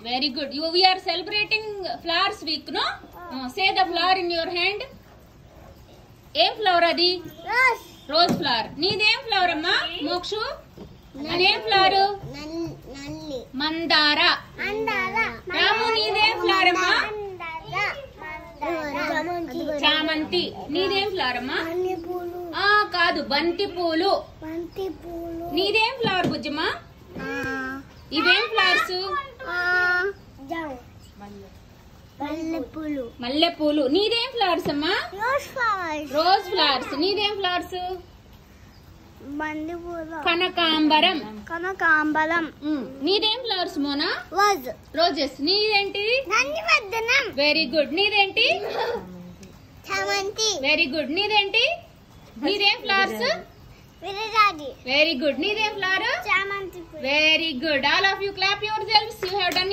Very good. We are celebrating flowers week, no? Say the flower in your hand. Em flower adi? Rose. Rose flower. Needem flower amma? Mokshu? Adem flower? Nalli. Mandara. Mandara. Ramu needem flower amma? Mandara. Chamanti. Needem flower amma? Banti pulu. Kaadu banti pulu. Banti pulu. Needem flower bujjama? Ivem flowers? Malle pulu. Malle pulu. Needem flowers amma? Rose flowers. Rose flowers. Needem flowers? Banti pulu. Kanakambaram. Kanakambaram. Needem flowers Mona? Rose. Roses. Needenti? Nandivardanam. Very good. Needenti? Chamanti. Very good. Needenti? Needem flowers? Virajadi. Very good. Needem flower? Chamanti pulu. Very good. All of you clap yourselves. You have done